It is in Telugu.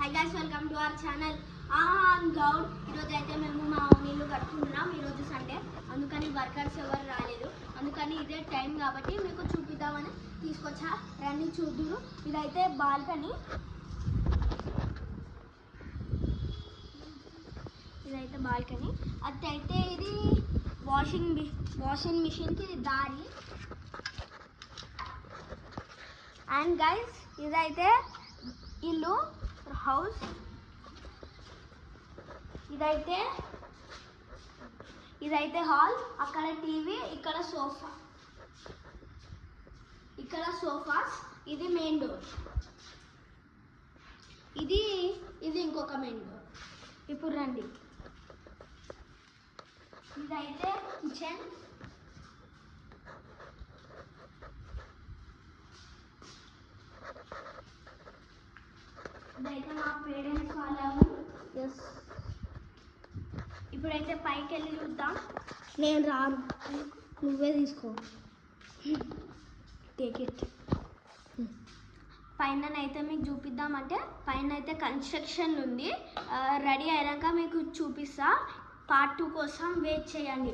Hi guys, welcome to our channel Goud. ఈరోజు అయితే మేము మా నీళ్ళు కట్టుకుంటున్నాం. ఈరోజు సండే, అందుకని వర్కర్స్ ఎవరు రాలేదు. అందుకని ఇదే టైం కాబట్టి మీకు చూపిద్దామని తీసుకొచ్చా. రండి చూద్దురు. ఇదైతే బాల్కనీ, అదైతే ఇది వాషింగ్ మిషన్కి ఇది దారి. అండ్ గైస్, ఇదైతే ఇల్లు, హౌస్. ఇదైతే హాల్. అక్కడ టీవీ, ఇక్కడ సోఫాస్. ఇది మెయిన్ డోర్. ఇది ఇంకొక మెయిన్ డోర్. ఇప్పుడు రండి. ఇదైతే కిచెన్. ఇదైతే మా పేరెంట్స్ వాళ్ళము. ఇప్పుడైతే పైకి వెళ్ళి చూద్దాం. నేను రాను, నువ్వే తీసుకో, టేక్ ఇట్. పైన అయితే మీకు చూపిద్దామంటే పైన అయితే కన్స్ట్రక్షన్ ఉంది. రెడీ అయినాక మీకు చూపిస్తా. పార్ట్ 2 కోసం వెయిట్ చేయండి.